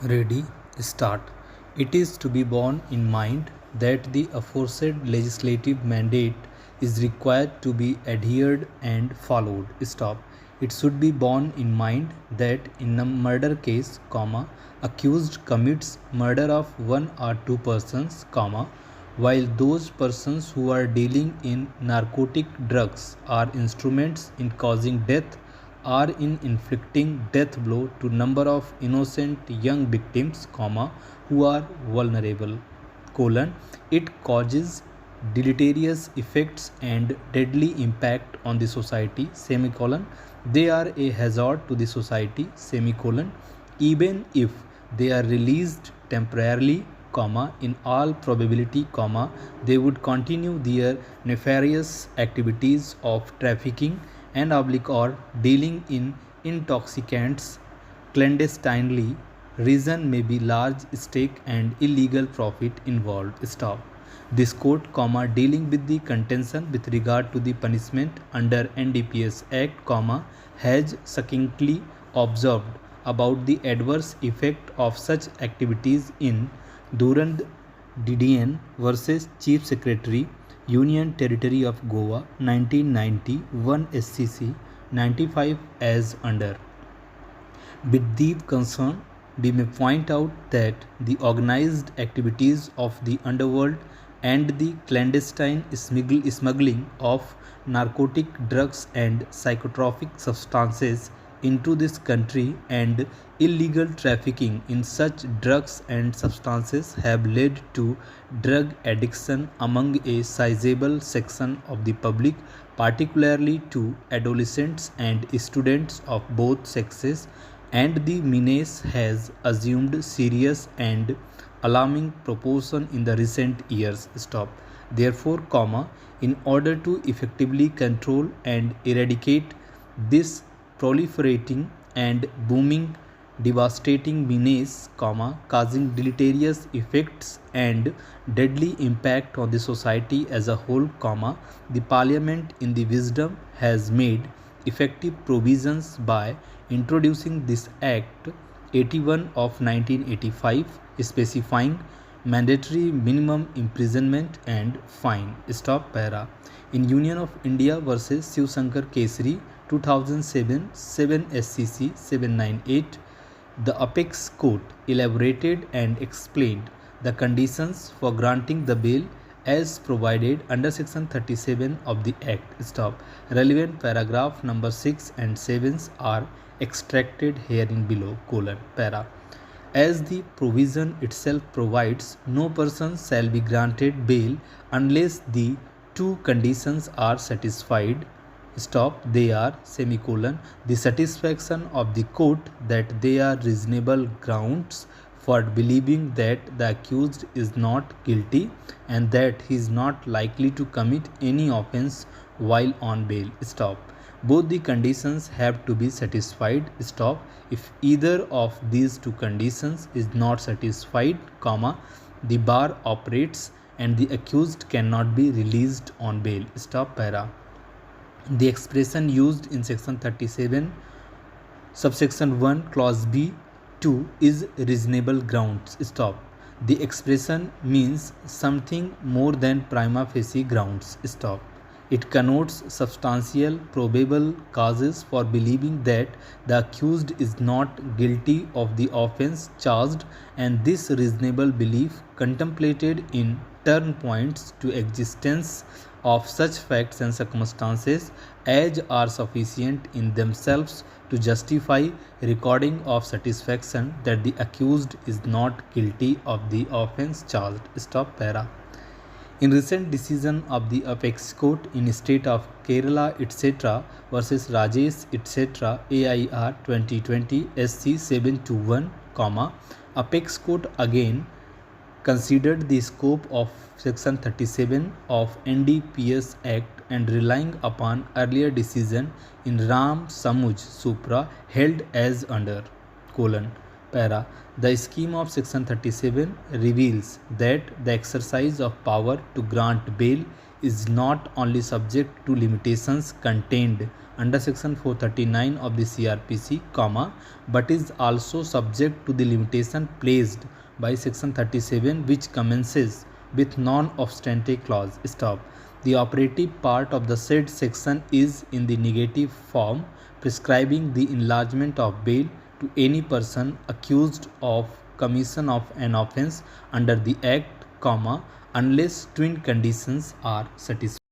Ready, start. It is to be borne in mind that the aforesaid legislative mandate is required to be adhered and followed. Stop. It should be borne in mind that in a murder case, accused commits murder of one or two persons, while those persons who are dealing in narcotic drugs are instruments in causing death are in inflicting death blow to number of innocent young victims, who are vulnerable, it causes deleterious effects and deadly impact on the society, they are a hazard to the society, even if they are released temporarily, in all probability, they would continue their nefarious activities of trafficking and oblique or dealing in intoxicants clandestinely. Reason may be large stake and illegal profit involved. Stop. This court, dealing with the contention with regard to the punishment under NDPS Act, has succinctly observed about the adverse effect of such activities in Durand Didion versus Chief Secretary, Union Territory of Goa, 1991 SCC 95 as under. With deep concern, we may point out that the organized activities of the underworld and the clandestine smuggling of narcotic drugs and psychotropic substances into this country and illegal trafficking in such drugs and substances have led to drug addiction among a sizable section of the public, particularly to adolescents and students of both sexes, and the menace has assumed serious and alarming proportion in the recent years. Stop. Therefore, in order to effectively control and eradicate this proliferating and booming devastating menace, causing deleterious effects and deadly impact on the society as a whole, the Parliament in the wisdom has made effective provisions by introducing this Act 81 of 1985, specifying mandatory minimum imprisonment and fine. Stop para. In Union of India versus Shiv Shankar Kesari 2007 7 SCC 798, the Apex Court elaborated and explained the conditions for granting the bail as provided under section 37 of the Act. Stop. Relevant paragraph number 6 and 7 are extracted herein below, para. As the provision itself provides, no person shall be granted bail unless the two conditions are satisfied. Stop. They are, the satisfaction of the court that there are reasonable grounds for believing that the accused is not guilty and that he is not likely to commit any offense while on bail. Stop. Both the conditions have to be satisfied. Stop. If either of these two conditions is not satisfied, the bar operates and the accused cannot be released on bail. Stop para. The expression used in section 37 subsection 1 clause B 2 is reasonable grounds. Stop. The expression means something more than prima facie grounds. Stop. It connotes substantial probable causes for believing that the accused is not guilty of the offense charged, and this reasonable belief contemplated in turn points to existence of such facts and circumstances as are sufficient in themselves to justify recording of satisfaction that the accused is not guilty of the offense charged. Stop para. In recent decision of the Apex Court in state of Kerala etc. versus Rajesh etc. AIR 2020 SC 721, Apex Court again considered the scope of section 37 of NDPS Act and relying upon earlier decision in Ram Samuj Supra held as under, para. The scheme of section 37 reveals that the exercise of power to grant bail is not only subject to limitations contained under section 439 of the CRPC, but is also subject to the limitation placed by section 37, which commences with non-obstante clause. Stop. The operative part of the said section is in the negative form, prescribing the enlargement of bail to any person accused of commission of an offence under the Act, unless twin conditions are satisfied.